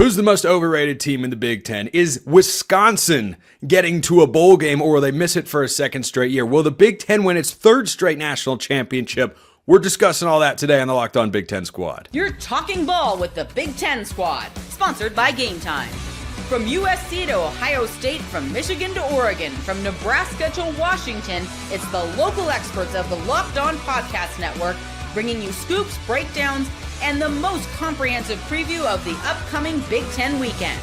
Who's the most overrated team in the Big Ten? Is Wisconsin getting to a bowl game, or will they miss it for a second straight year? Will the Big Ten win its third straight national championship? We're discussing all that today on the Locked On Big Ten Squad. You're talking ball with the Big Ten Squad, sponsored by Game Time. From USC to Ohio State, from Michigan to Oregon, from Nebraska to Washington, it's the local experts of the Locked On Podcast Network bringing you scoops, breakdowns, and the most comprehensive preview of the upcoming Big Ten weekend.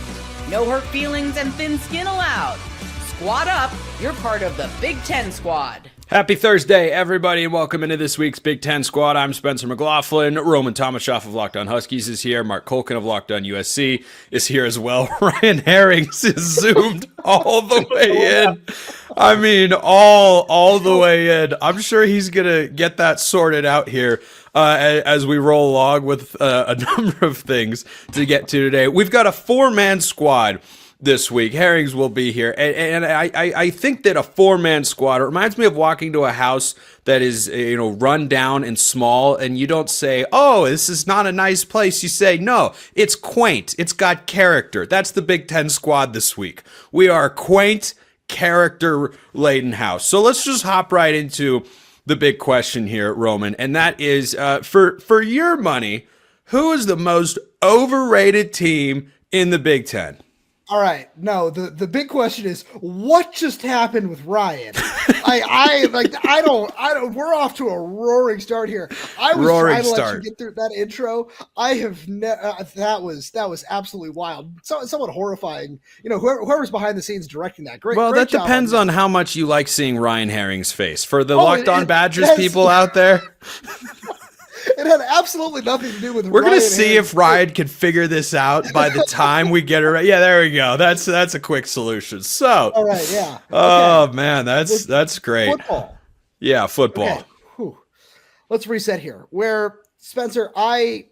No hurt feelings and thin skin allowed. Squad up, you're part of the Big Ten Squad. Happy Thursday, everybody, and welcome into this week's Big Ten Squad. I'm Spencer McLaughlin. Roman Tomashaw of Locked On Huskies is here. Mark Culkin of Locked On USC is here as well. Ryan Herrings is zoomed all the way in. I mean, all the way in. I'm sure he's going to get that sorted out here as we roll along with a number of things to get to today. We've got a four-man squad this week. Herrings will be here. And I think that a four-man squad, it reminds me of walking to a house that is, run down and small, and you don't say, oh, this is not a nice place. You say, no, it's quaint. It's got character. That's the Big Ten squad this week. We are a quaint, character-laden house. So let's just hop right into the big question here, Roman, and that is, for your money, who is the most overrated team in the Big Ten? All right. No, the big question is what just happened with Ryan? We're off to a roaring start here. I was trying to let you get through that intro. That was absolutely wild. Somewhat horrifying. Whoever's behind the scenes directing that. Great. Well, great that depends on how much you like seeing Ryan Herring's face. For the Locked On Badgers people out there. It had absolutely nothing to do with We're going to see if Ryan can figure this out by the time we get it right. Yeah, there we go. That's a quick solution. So, all right, yeah. Oh, okay. Man, that's great. Football. Yeah, football. Okay. Let's reset here. Where, Spencer, I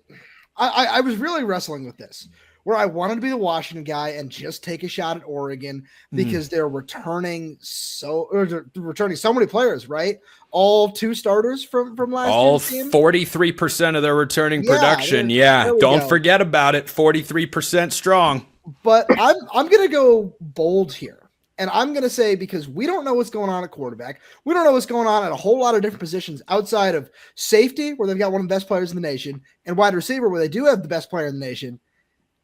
was really wrestling with this, where I wanted to be the Washington guy and just take a shot at Oregon because they're returning so many players, right? All two starters from last year's team. 43% of their returning production. Yeah, don't forget about it. 43% strong. But I'm going to go bold here. And I'm going to say, because we don't know what's going on at quarterback. We don't know what's going on at a whole lot of different positions outside of safety, where they've got one of the best players in the nation, and wide receiver, where they do have the best player in the nation.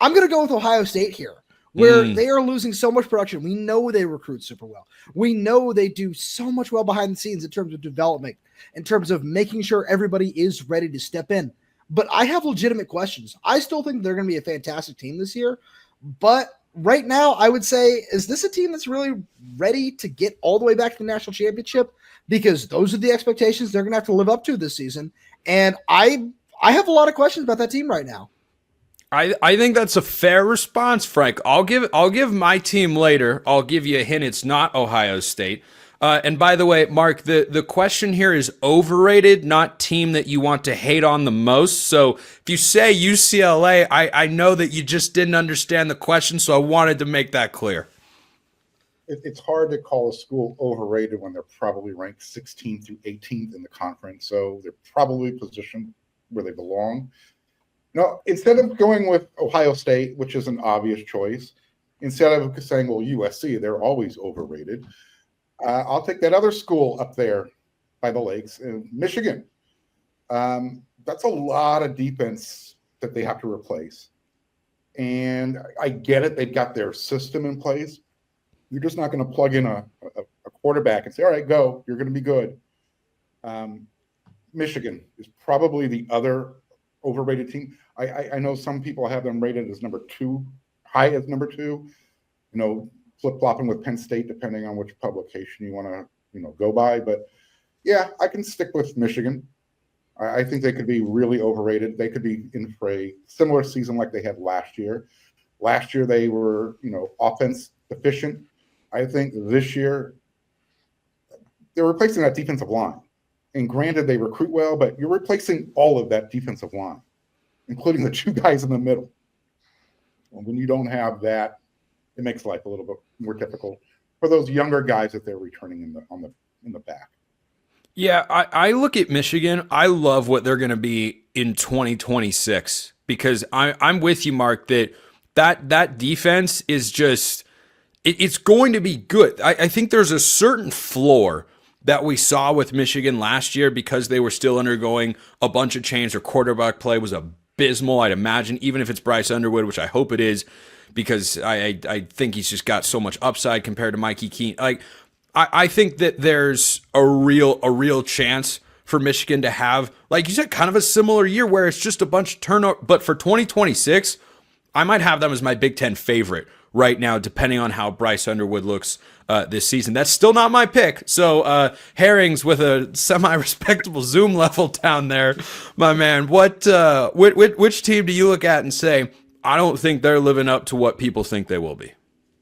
I'm going to go with Ohio State here, where they are losing so much production. We know they recruit super well. We know they do so much well behind the scenes in terms of development, in terms of making sure everybody is ready to step in. But I have legitimate questions. I still think they're going to be a fantastic team this year. But right now, I would say, is this a team that's really ready to get all the way back to the national championship? Because those are the expectations they're going to have to live up to this season. And I have a lot of questions about that team right now. I think that's a fair response, Frank. I'll give my team later. I'll give you a hint. It's not Ohio State. And by the way, Mark, the question here is overrated, not team that you want to hate on the most. So if you say UCLA, I know that you just didn't understand the question, so I wanted to make that clear. It's hard to call a school overrated when they're probably ranked 16th through 18th in the conference. So they're probably positioned where they belong. No, instead of going with Ohio State, which is an obvious choice, instead of saying, well, USC, they're always overrated, I'll take that other school up there by the lakes in Michigan. That's a lot of defense that they have to replace. And I get it. They've got their system in place. You're just not going to plug in a quarterback and say, all right, go. You're going to be good. Michigan is probably the other overrated team. I know some people have them rated as number two, high as number two, flip-flopping with Penn State, depending on which publication you want to, go by. But yeah, I can stick with Michigan. I think they could be really overrated. They could be in for a similar season like they had last year. Last year, they were, offense deficient. I think this year, they're replacing that defensive line. And granted, they recruit well, but you're replacing all of that defensive line, including the two guys in the middle. And when you don't have that, it makes life a little bit more difficult for those younger guys that they're returning in the back. Yeah, I look at Michigan. I love what they're going to be in 2026 because I'm with you, Mark, that that defense is just, it's going to be good. I think there's a certain floor that we saw with Michigan last year because they were still undergoing a bunch of change. Their quarterback play was abysmal, I'd imagine, even if it's Bryce Underwood, which I hope it is, because I think he's just got so much upside compared to Mikey Keene. Like, I think that there's a real chance for Michigan to have, like you said, kind of a similar year where it's just a bunch of turnover. But for 2026, I might have them as my Big Ten favorite right now, depending on how Bryce Underwood looks this season. That's still not my pick. So Herrings with a semi-respectable Zoom level down there, my man. Which team do you look at and say, I don't think they're living up to what people think they will be?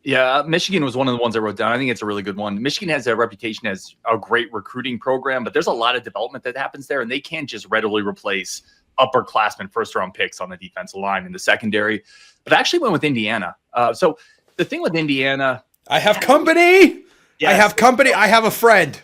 Yeah, Michigan was one of the ones I wrote down. I think it's a really good one. Michigan has a reputation as a great recruiting program, but there's a lot of development that happens there, and they can't just readily replace upperclassmen first-round picks on the defensive line in the secondary. But I actually went with Indiana. So the thing with Indiana, I have company. Yes. I have company. I have a friend.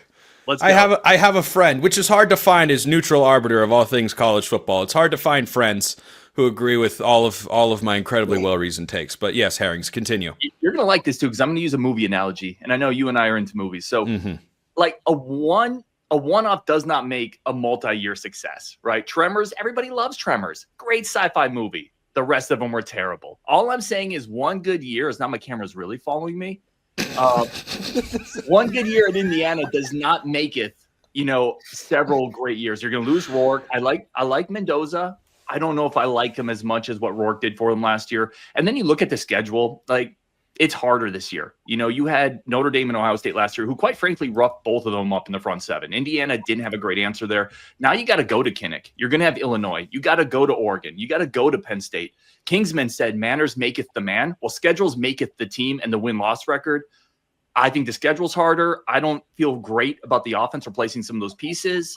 Let's go. I have a friend, which is hard to find as neutral arbiter of all things college football. It's hard to find friends who agree with all of my incredibly well-reasoned takes. But yes, Herrings, continue. You're going to like this too, because I'm going to use a movie analogy, and I know you and I are into movies. So like a one-off does not make a multi-year success, right? Tremors, everybody loves Tremors. Great sci-fi movie. The rest of them were terrible. All I'm saying is one good year is, now my camera's really following me. One good year at Indiana does not make it, several great years. You're going to lose Rourke. I like Mendoza. I don't know if I like him as much as what Rourke did for them last year. And then you look at the schedule, like, it's harder this year. You had Notre Dame and Ohio State last year, who quite frankly roughed both of them up in the front seven. Indiana didn't have a great answer there. Now you got to go to Kinnick. You're going to have Illinois. You got to go to Oregon. You got to go to Penn State. Kingsman said, manners maketh the man. Well, schedules maketh the team and the win-loss record. I think the schedule's harder. I don't feel great about the offense replacing some of those pieces.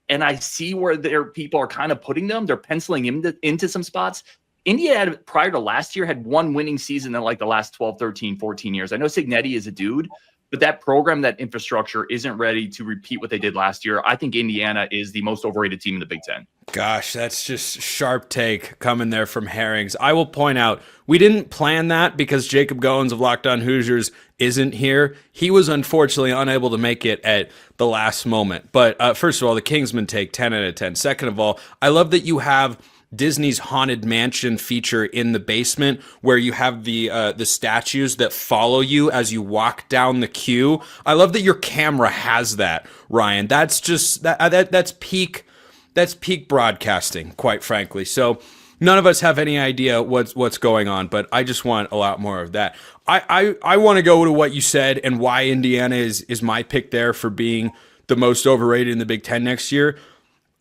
And I see where their people are kind of putting them. They're penciling into some spots. Indiana, prior to last year, had one winning season in like the last 12, 13, 14 years. I know Cignetti is a dude, but that program, that infrastructure isn't ready to repeat what they did last year. I think Indiana is the most overrated team in the Big Ten. Gosh, that's just sharp take coming there from Herrings. I will point out, we didn't plan that because Jacob Goins of Locked On Hoosiers isn't here. He was unfortunately unable to make it at the last moment. But first of all, the Kingsman take 10 out of 10. Second of all, I love that you have Disney's Haunted Mansion feature in the basement where you have the statues that follow you as you walk down the queue. I love that your camera has that, Ryan. That's just that's peak broadcasting, quite frankly. So none of us have any idea what's going on, but I just want a lot more of that. I want to go to what you said and why Indiana is my pick there for being the most overrated in the Big Ten next year.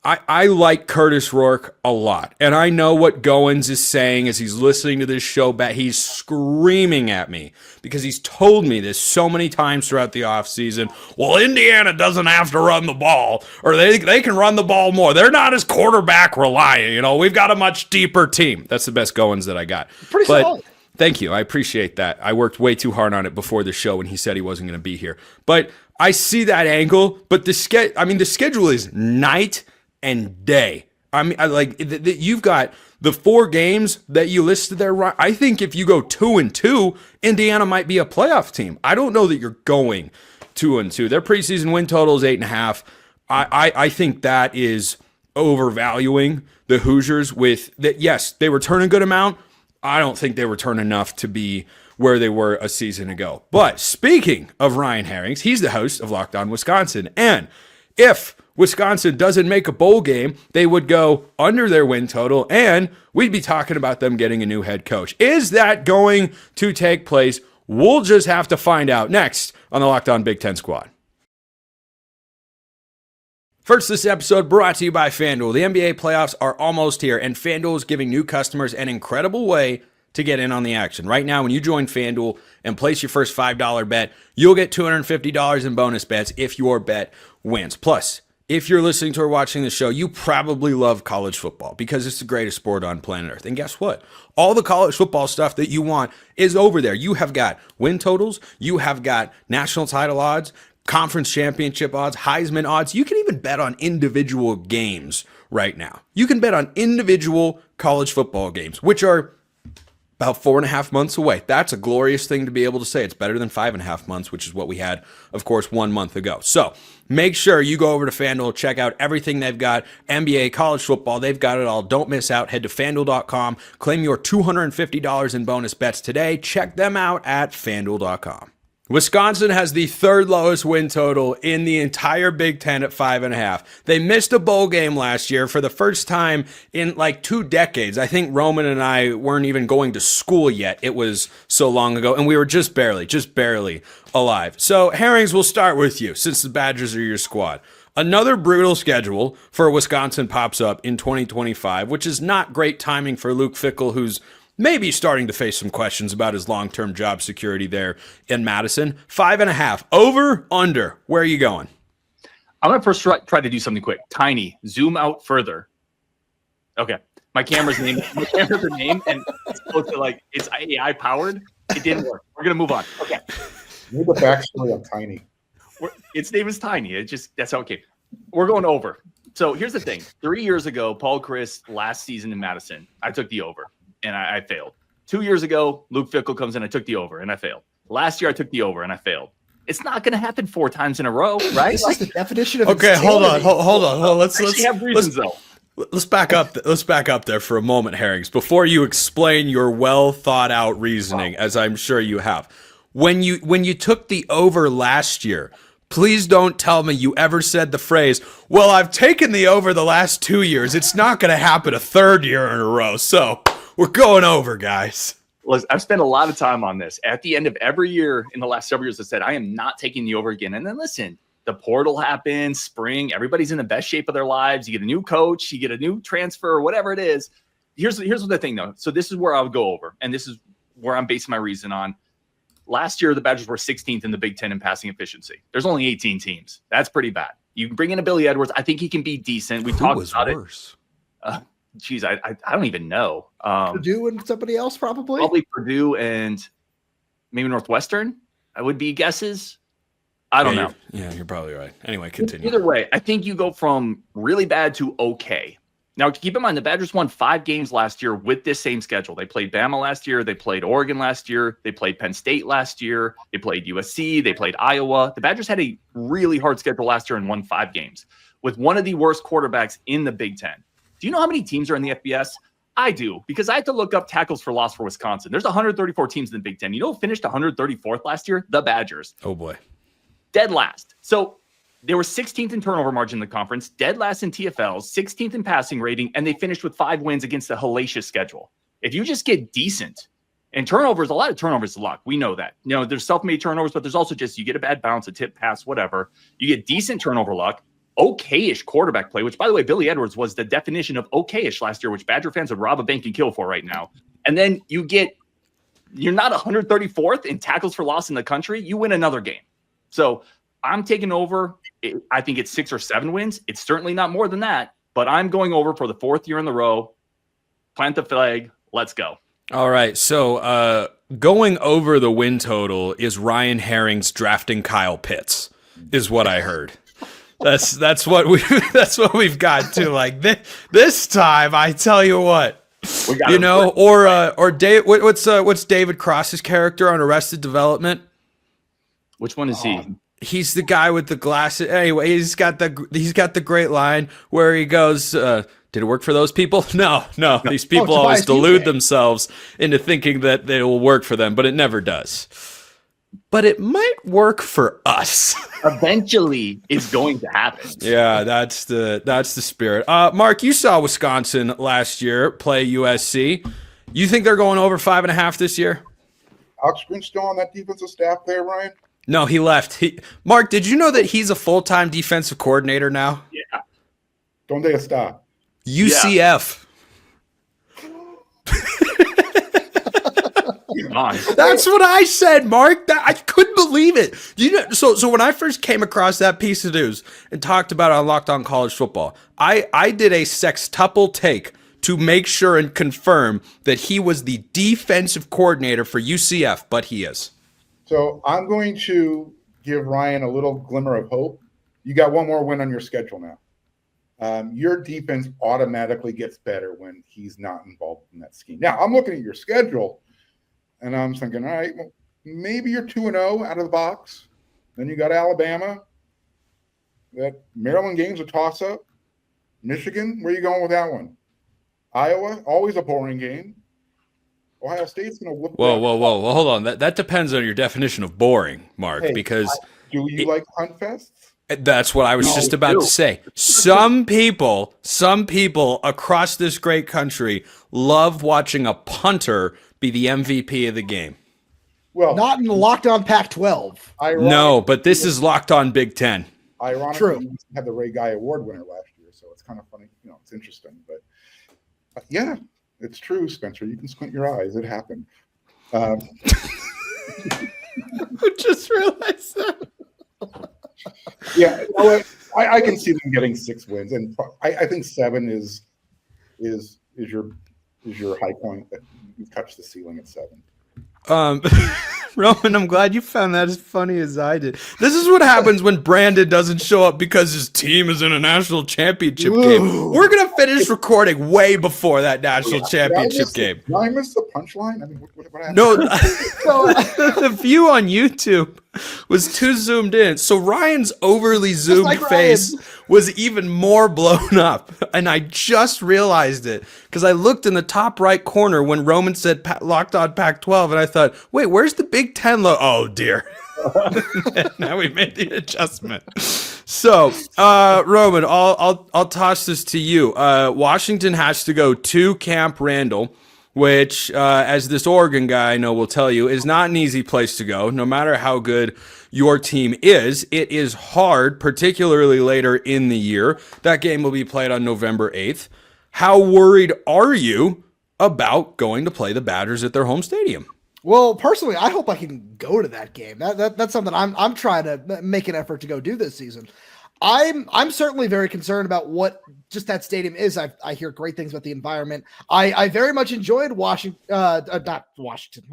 I like Curtis Rourke a lot, and I know what Goins is saying as he's listening to this show back. He's screaming at me because he's told me this so many times throughout the offseason. Well, Indiana doesn't have to run the ball, or they can run the ball more. They're not as quarterback reliant. We've got a much deeper team. That's the best Goins that I got. Pretty solid. Thank you. I appreciate that. I worked way too hard on it before the show when he said he wasn't going to be here. But I see that angle, but the schedule is night and day. You've got the 4 games that you listed there. I think if you go 2-2, Indiana might be a playoff team. I don't know that you're going 2-2. Their preseason win total is 8.5. I think that is overvaluing the Hoosiers with that. Yes, they return a good amount. I don't think they return enough to be where they were a season ago. But speaking of Ryan Herrings, he's the host of Locked On Wisconsin. And if Wisconsin doesn't make a bowl game, they would go under their win total, and we'd be talking about them getting a new head coach. Is that going to take place? We'll just have to find out next on the Locked On Big Ten Squad. First, this episode brought to you by FanDuel. The NBA playoffs are almost here, and FanDuel is giving new customers an incredible way to get in on the action. Right now, when you join FanDuel and place your first $5 bet, you'll get $250 in bonus bets if your bet wins. Plus, if you're listening to or watching the show, you probably love college football because it's the greatest sport on planet Earth. And guess what? All the college football stuff that you want is over there. You have got win totals. You have got national title odds, conference championship odds, Heisman odds. You can even bet on individual games right now. You can bet on individual college football games, which are about 4.5 months away. That's a glorious thing to be able to say. It's better than 5.5 months, which is what we had, of course, 1 month ago. So make sure you go over to FanDuel, check out everything they've got. NBA, college football, they've got it all. Don't miss out. Head to FanDuel.com. Claim your $250 in bonus bets today. Check them out at FanDuel.com. Wisconsin has the third lowest win total in the entire Big Ten at 5.5. They missed a bowl game last year for the first time in like 2 decades. I think Roman and I weren't even going to school yet. It was so long ago, and we were just barely alive. So, Herrings, we'll start with you since the Badgers are your squad. Another brutal schedule for Wisconsin pops up in 2025, which is not great timing for Luke Fickell, who's maybe starting to face some questions about his long-term job security there in Madison. 5.5. Over, under. Where are you going? I'm going to first try to do something quick. Tiny. Zoom out further. Okay. My camera's name, and it's supposed to it's AI powered. It didn't work. We're going to move on. Okay. Need the backstory of Tiny. Its name is Tiny. That's how it came. We're going over. So here's the thing. 3 years ago, Paul Chryst, last season in Madison, I took the over. And I failed. 2 years ago, Luke Fickell comes in. I took the over, and I failed. Last year, I took the over, and I failed. It's not going to happen 4 times in a row, right? This is the definition of okay. insanity. Hold on. Let's have reasons, though. Let's back up. Let's back up there for a moment, Herrings, before you explain your well thought out reasoning, as I'm sure you have. When you took the over last year, please don't tell me you ever said the phrase, "Well, I've taken the over the last 2 years. It's not going to happen a third year in a row." So. We're going over, guys. Listen, I've spent a lot of time on this. At the end of every year in the last several years, I said, I am not taking the over again. And then listen, the portal happens, spring, everybody's in the best shape of their lives. You get a new coach, you get a new transfer, or whatever it is. Here's the thing, though. So this is where I would go over, and this is where I'm basing my reason on. Last year, the Badgers were 16th in the Big Ten in passing efficiency. There's only 18 teams. That's pretty bad. You can bring in a Billy Edwards. I think he can be decent. We talked about worse? It. Geez, I don't even know. Purdue and somebody else probably? Probably Purdue and maybe Northwestern, I would be guesses. I don't know. Yeah, you're probably right. Anyway, continue. Either way, I think you go from really bad to okay. Now, keep in mind, the Badgers won 5 games last year with this same schedule. They played Bama last year. They played Oregon last year. They played Penn State last year. They played USC. They played Iowa. The Badgers had a really hard schedule last year and won 5 games with one of the worst quarterbacks in the Big Ten. Do you know how many teams are in the FBS? I do, because I had to look up tackles for loss for Wisconsin. There's 134 teams in the Big Ten. You know who finished 134th last year? The Badgers. Oh, boy. Dead last. So they were 16th in turnover margin in the conference, dead last in TFLs, 16th in passing rating, and they finished with 5 wins against a hellacious schedule. If you just get decent, and turnovers, a lot of turnovers is luck. We know that. You know, there's self-made turnovers, but there's also just you get a bad bounce, a tip pass, whatever. You get decent turnover luck. Okay-ish quarterback play, which, by the way, Billy Edwards was the definition of okay-ish last year, which Badger fans would rob a bank and kill for right now. And then you're not 134th in tackles for loss in the country. You win another game. So I'm taking over. I think it's 6 or 7 wins. It's certainly not more than that, but I'm going over for the 4th year in the row. Plant the flag. Let's go. All right. So going over the win total is Ryan Herrings drafting Kyle Pitts, is what I heard. That's what we've got to like this time. I tell you what, or Dave. What's David Cross's character on Arrested Development? Which one is he? He's the guy with the glasses. Anyway, he's got the great line where he goes, "Did it work for those people? No. These people always delude themselves into thinking that it will work for them, but it never does." But it might work for us. Eventually, it's going to happen. Yeah, that's the spirit. Mark, you saw Wisconsin last year play USC. You think they're going over 5.5 this year? Alex Green still on that defensive staff there, Ryan? No, he left. Mark, did you know that he's a full-time defensive coordinator now? Yeah. Donde está? UCF. That's what I said, Mark. I couldn't believe it. So when I first came across that piece of news and talked about it on Locked On College Football, I did a sextuple take to make sure and confirm that he was the defensive coordinator for UCF, but he is. So I'm going to give Ryan a little glimmer of hope. You got one more win on your schedule now. Your defense automatically gets better when he's not involved in that scheme. Now, I'm looking at your schedule. And I'm thinking, all right, well, maybe you're 2-0 out of the box. Then you got Alabama. That Maryland game's a toss-up. Michigan, where are you going with that one? Iowa, always a boring game. Ohio State's going to whoop. Whoa. Hold on. That depends on your definition of boring, Mark, because do you like punt fests? That's what I was just about to say. Some people across this great country love watching a punter be the MVP of the game. Well, Not in the Locked On Pac-12. No, but this is Locked On Big Ten. Ironically, True. we had the Ray Guy Award winner last year, so it's kind of funny. It's interesting. But yeah, it's true, Spencer. You can squint your eyes. It happened. I just realized that. Yeah, you know what? I can see them getting 6 wins, and I think 7 is your high point. That you've touched the ceiling at 7. Roman, I'm glad you found that as funny as I did. This is what happens when Brandon doesn't show up because his team is in a national championship game. We're going to finish recording way before that national championship game. Did I miss the punchline? I mean, what happened? No, the view on YouTube was too zoomed in. So Ryan's overly zoomed like Ryan. face was even more blown up. And I just realized it because I looked in the top right corner when Roman said Locked On Pac-12 and I thought, wait, where's the Big Ten logo? Oh, dear. Now we made the adjustment. So, Roman, I'll toss this to you. Washington has to go to Camp Randall, which, as this Oregon guy I know will tell you, is not an easy place to go. No matter how good your team is, it is hard, particularly later in the year. That game will be played on November 8th. How worried are you about going to play the Badgers at their home stadium? Well, personally, I hope I can go to that game. That's something I'm trying to make an effort to go do this season. I'm certainly very concerned about what just that stadium is. I hear great things about the environment. I very much enjoyed Washington, not Washington.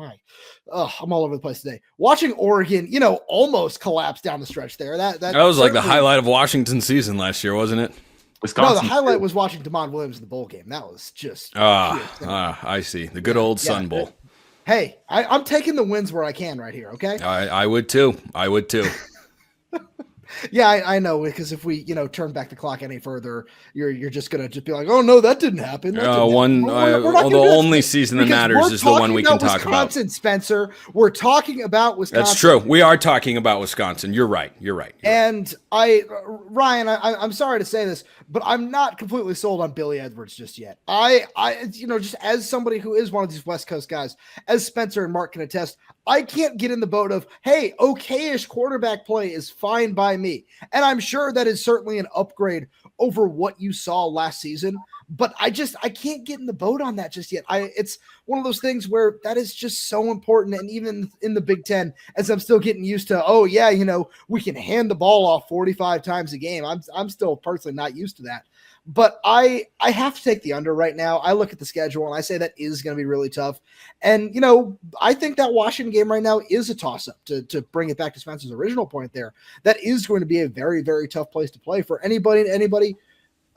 I'm all over the place today. Watching Oregon, almost collapse down the stretch there. That was like the highlight of Washington's season last year, wasn't it? Wisconsin. No, the highlight was watching DeMond Williams in the bowl game. That was just. I see. The good old Sun Bowl. Hey, I'm taking the wins where I can right here. Okay. I would too. Yeah, I know, because if we, turn back the clock any further, you're just gonna be like, oh no, that didn't happen. The only season that matters is the one we can talk about. Wisconsin, Spencer. We're talking about Wisconsin. That's true. We are talking about Wisconsin. You're right. And Ryan, I'm sorry to say this, but I'm not completely sold on Billy Edwards just yet. I just as somebody who is one of these West Coast guys, as Spencer and Mark can attest, I can't get in the boat of, hey, okay-ish quarterback play is fine by me. And I'm sure that is certainly an upgrade over what you saw last season. But I can't get in the boat on that just yet. It's one of those things where that is just so important. And even in the Big Ten, as I'm still getting used to, we can hand the ball off 45 times a game. I'm still personally not used to that. But I have to take the under right now. I look at the schedule and I say that is going to be really tough. And, I think that Washington game right now is a toss-up to bring it back to Spencer's original point there. That is going to be a very, very tough place to play for anybody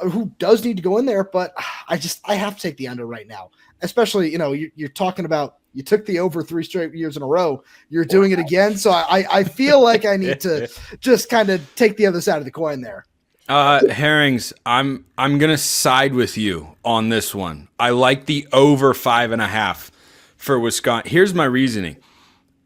who does need to go in there. But I have to take the under right now, especially, you're talking about, you took the over 3 straight years in a row. You're doing it again. So I feel like I need to just kind of take the other side of the coin there. Herrings, I'm gonna side with you on this one. I like the over 5.5 for Wisconsin. Here's my reasoning.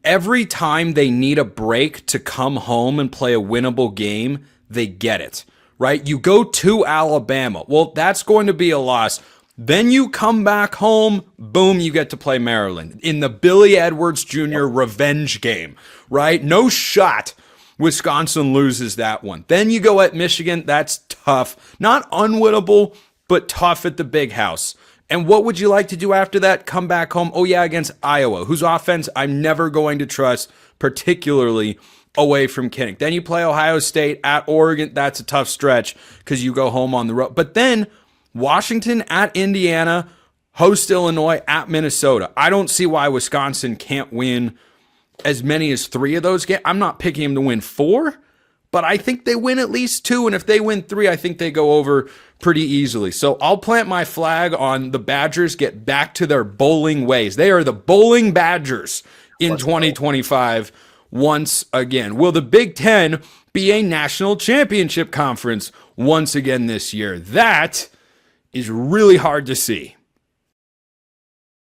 Every time they need a break to come home and play a winnable game, they get it, right? You go to Alabama. Well, that's going to be a loss. Then you come back home, boom, you get to play Maryland in the Billy Edwards Jr. revenge game, right? No shot Wisconsin loses that one. Then you go at Michigan. That's tough. Not unwinnable, but tough at the big house. And what would you like to do after that? Come back home. Oh, yeah, against Iowa, whose offense I'm never going to trust, particularly away from Kinnick. Then you play Ohio State at Oregon. That's a tough stretch because you go home on the road. But then Washington at Indiana, host Illinois at Minnesota. I don't see why Wisconsin can't win as many as 3 of those games. I'm not picking him to win 4, but I think they win at least 2. And if they win 3, I think they go over pretty easily. So I'll plant my flag on the Badgers get back to their bowling ways. They are the bowling Badgers in 2025 once again. Will the Big Ten be a national championship conference once again this year? That is really hard to see.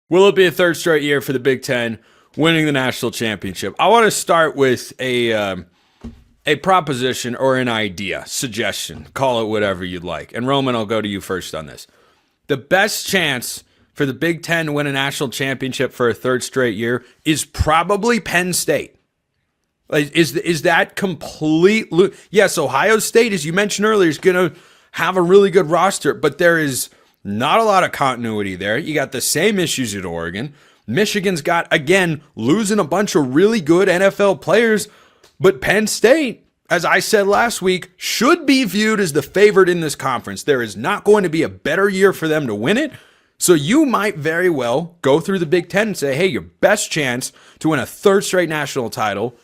Will it be a third straight year for the Big Ten winning the national championship? I want to start with a proposition or an idea, suggestion, call it whatever you'd like. And Roman, I'll go to you first on this. The best chance for the Big Ten to win a national championship for a third straight year is probably Penn State. Is that complete? Yes, Ohio State, as you mentioned earlier, is going to have a really good roster, but there is not a lot of continuity there. You got the same issues at Oregon. Michigan's got, again, losing a bunch of really good NFL players, but Penn State, as I said last week, should be viewed as the favorite in this conference. There is not going to be a better year for them to win it. So you might very well go through the Big Ten and say, hey, your best chance to win a third straight national title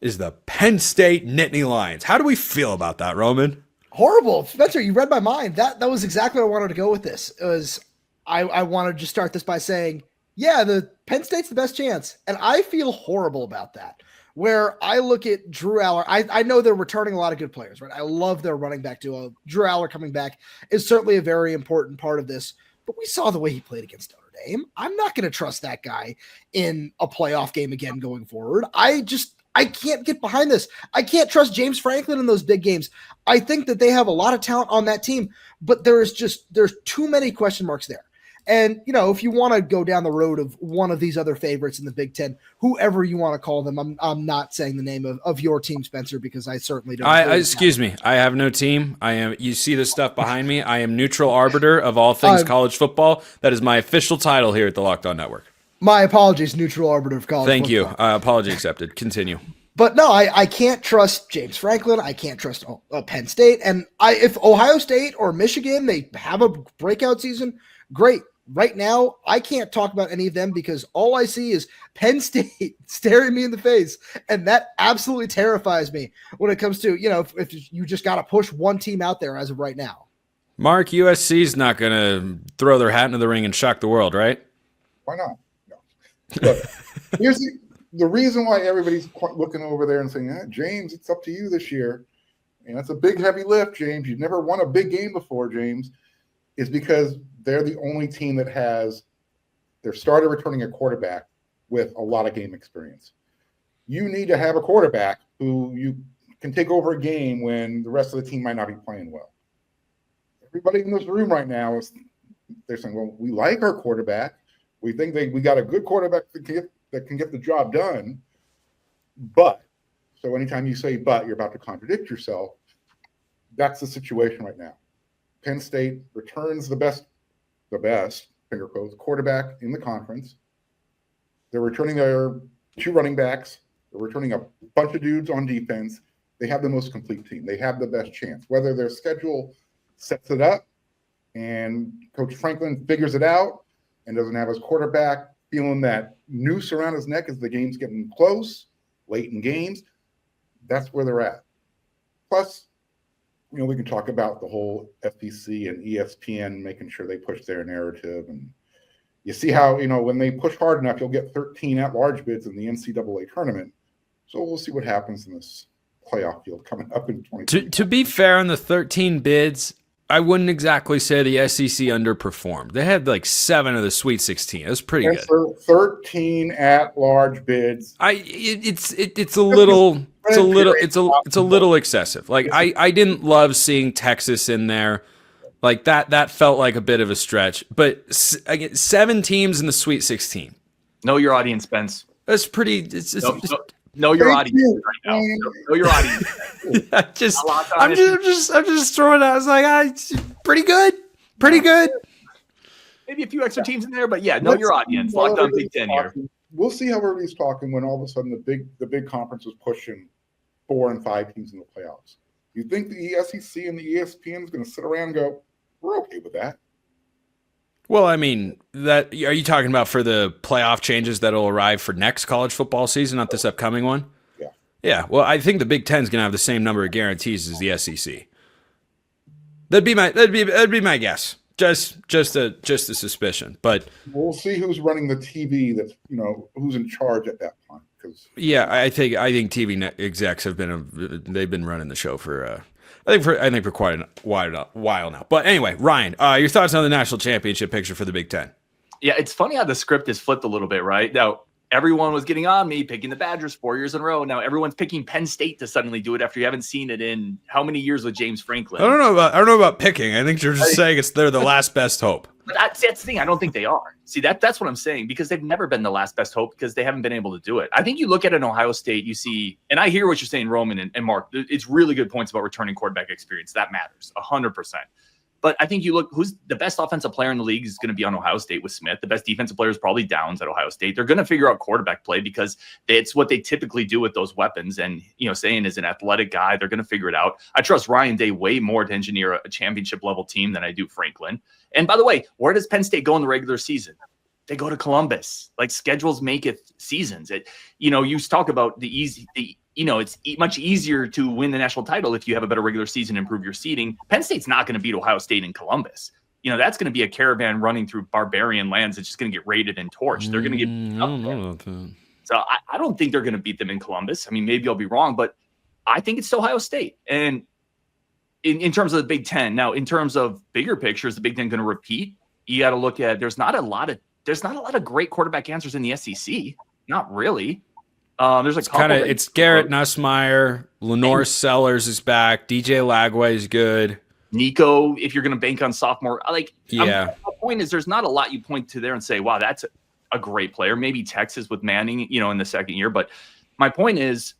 is the Penn State Nittany Lions. How do we feel about that, Roman? Horrible. Spencer, you read my mind. That was exactly what I wanted to go with this. It was I wanted to start this by saying, yeah, the Penn State's the best chance. And I feel horrible about that. Where I look at Drew Aller, I know they're returning a lot of good players, right? I love their running back duo. Drew Aller coming back is certainly a very important part of this. But we saw the way he played against Notre Dame. I'm not going to trust that guy in a playoff game again going forward. I can't get behind this. I can't trust James Franklin in those big games. I think that they have a lot of talent on that team, but there's too many question marks there. And, if you want to go down the road of one of these other favorites in the Big Ten, whoever you want to call them, I'm not saying the name of your team, Spencer, because I certainly don't. Excuse me. I have no team. You see the stuff behind me. I am neutral arbiter of all things college football. That is my official title here at the Locked On Network. My apologies, neutral arbiter of college Thank football. you. Apology accepted. Continue. But no, I can't trust James Franklin. I can't trust Penn State. And if Ohio State or Michigan, they have a breakout season, great. Right now, I can't talk about any of them because all I see is Penn State staring me in the face. And that absolutely terrifies me when it comes to, if you just got to push one team out there as of right now. Mark, USC's not going to throw their hat into the ring and shock the world, right? Why not? No. Look, here's the reason why everybody's looking over there and saying, James, it's up to you this year. And that's a big, heavy lift, James. You've never won a big game before, James, is because they're the only team that has their starter returning a quarterback with a lot of game experience. You need to have a quarterback who you can take over a game when the rest of the team might not be playing well. Everybody in this room right now they're saying, well, we like our quarterback. We think we got a good quarterback that can get the job done. But, so anytime you say but, you're about to contradict yourself. That's the situation right now. Penn State returns the best, finger quotes, quarterback in the conference. They're returning their 2 running backs. They're returning a bunch of dudes on defense. They have the most complete team. They have the best chance. Whether their schedule sets it up and Coach Franklin figures it out and doesn't have his quarterback feeling that noose around his neck as the game's getting close, late in games, that's where they're at. Plus, we can talk about the whole FBC and ESPN making sure they push their narrative. And you see how, when they push hard enough, you'll get 13 at-large bids in the NCAA tournament. So we'll see what happens in this playoff field coming up in 2020. To be fair, on the 13 bids, I wouldn't exactly say the SEC underperformed. They had like 7 of the Sweet 16. It was pretty good. 13 at-large bids. It's a little excessive. Like I didn't love seeing Texas in there. Like that felt like a bit of a stretch. But again, 7 teams in the Sweet 16. Know your audience, Spence. That's pretty. Know your audience right now. Know your audience. I'm just throwing out. I was like, pretty good. Maybe a few extra teams in there, but yeah, know your audience. Locked on Big Ten here. We'll see how everybody's talking when all of a sudden the big conference is pushing 4 and 5 teams in the playoffs. You think the SEC and the ESPN is going to sit around and go, we're okay with that? Well, I mean, are you talking about for the playoff changes that will arrive for next college football season, not this upcoming one? Yeah. Yeah, well, I think the Big Ten's going to have the same number of guarantees as the SEC. That'd be my guess. Just a suspicion, but We'll see who's running the TV. That's who's in charge at that point. Because yeah, I think TV execs have they've been running the show for I think for quite a while now. But anyway, Ryan, your thoughts on the national championship picture for the Big Ten? Yeah, it's funny how the script is flipped a little bit, right? Now, everyone was getting on me picking the Badgers 4 years in a row. Now everyone's picking Penn State to suddenly do it after you haven't seen it in how many years with James Franklin? I don't know about picking. I think you're just saying they're the last best hope. But that's the thing. I don't think they are. See, that's what I'm saying, because they've never been the last best hope because they haven't been able to do it. I think you look at an Ohio State, you see, and I hear what you're saying, Roman and Mark. It's really good points about returning quarterback experience. That matters 100%. But I think you look, who's the best offensive player in the league is going to be on Ohio State with Smith. The best defensive player is probably Downs at Ohio State. They're going to figure out quarterback play because it's what they typically do with those weapons. And, Sayin is an athletic guy. They're going to figure it out. I trust Ryan Day way more to engineer a championship level team than I do Franklin. And by the way, where does Penn State go in the regular season? They go to Columbus. Like, schedules make it seasons. You talk about it's much easier to win the national title if you have a better regular season, improve your seeding. Penn State's not going to beat Ohio State in Columbus. That's going to be a caravan running through barbarian lands. It's just going to get raided and torched. They're going to get up there. So I don't think they're going to beat them in Columbus. I mean, maybe I'll be wrong, but I think it's Ohio State. And in terms of the Big Ten, now in terms of bigger pictures, the Big Ten going to repeat. You got to look at there's not a lot of great quarterback answers in the SEC. Not really. There's a couple. It's Garrett Nussmeier, Lenore Sellers is back, DJ Lagway is good. Nico, if you're going to bank on sophomore, yeah. The point is, there's not a lot you point to there and say, wow, that's a great player. Maybe Texas with Manning, in the second year. But my point is,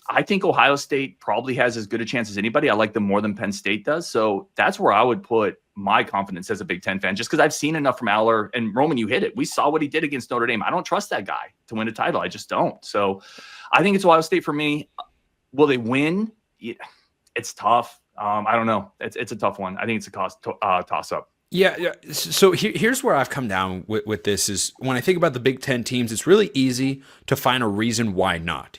I think Ohio State probably has as good a chance as anybody. I like them more than Penn State does. So that's where I would put my confidence as a Big Ten fan, just because I've seen enough from Aller. And Roman, you hit it. We saw what he did against Notre Dame. I don't trust that guy to win a title. I just don't. So I think it's Ohio State for me. Will they win? Yeah, it's tough. I don't know. It's a tough one. I think it's a toss-up. Yeah. So here's where I've come down with this is when I think about the Big Ten teams, it's really easy to find a reason why not.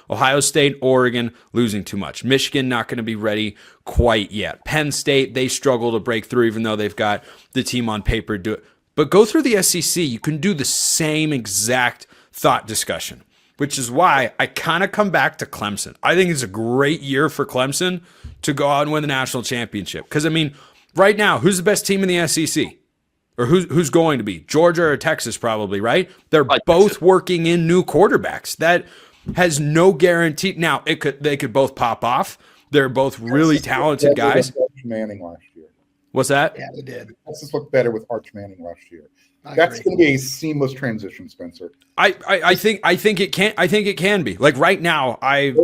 Ohio State, Oregon losing too much. Michigan not going to be ready quite yet. Penn State, they struggle to break through even though they've got the team on paper to do it. But go through the SEC, you can do the same exact thought discussion, which is why I kind of come back to Clemson. I think it's a great year for Clemson to go out and win the national championship. Because, right now, who's the best team in the SEC? Or who's going to be? Georgia or Texas, probably, right? They're both working in new quarterbacks. That has no guarantee. Now, they could both pop off. They're both really talented guys. Arch Manning last year. What's that? Yeah, they did. Texas looked better with Arch Manning last year. That's going to be a seamless transition, Spencer. I think it can. I think it can be. Like right now, I've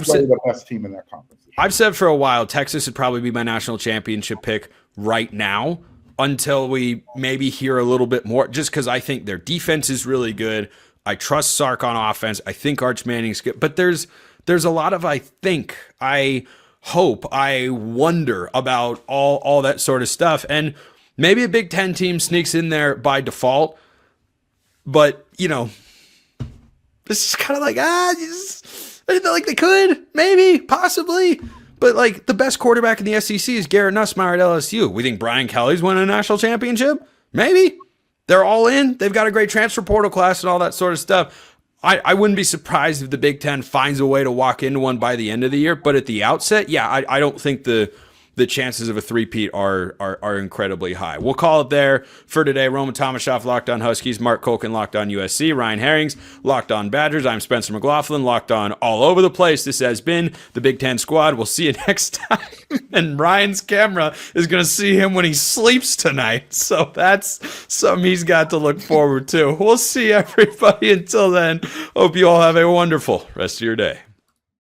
said the best team in that conference. I've said for a while Texas would probably be my national championship pick right now until we maybe hear a little bit more. Just because I think their defense is really good. I trust Sark on offense. I think Arch Manning's good. But there's a lot of I think, I hope, I wonder about all that sort of stuff. And maybe a Big Ten team sneaks in there by default. But, this is kind of like, like they could, maybe, possibly. But, like, the best quarterback in the SEC is Garrett Nussmeier at LSU. We think Brian Kelly's winning a national championship? Maybe. They're all in. They've got a great transfer portal class and all that sort of stuff. I wouldn't be surprised if the Big Ten finds a way to walk into one by the end of the year. But at the outset, yeah, I don't think the chances of a three-peat are incredibly high. We'll call it there for today. Roman Tomashaw, Locked On Huskies. Mark Culkin, Locked On USC. Ryan Herrings, Locked On Badgers. I'm Spencer McLaughlin, Locked On all over the place. This has been the Big Ten Squad. We'll see you next time. And Ryan's camera is going to see him when he sleeps tonight. So that's something he's got to look forward to. We'll see everybody until then. Hope you all have a wonderful rest of your day.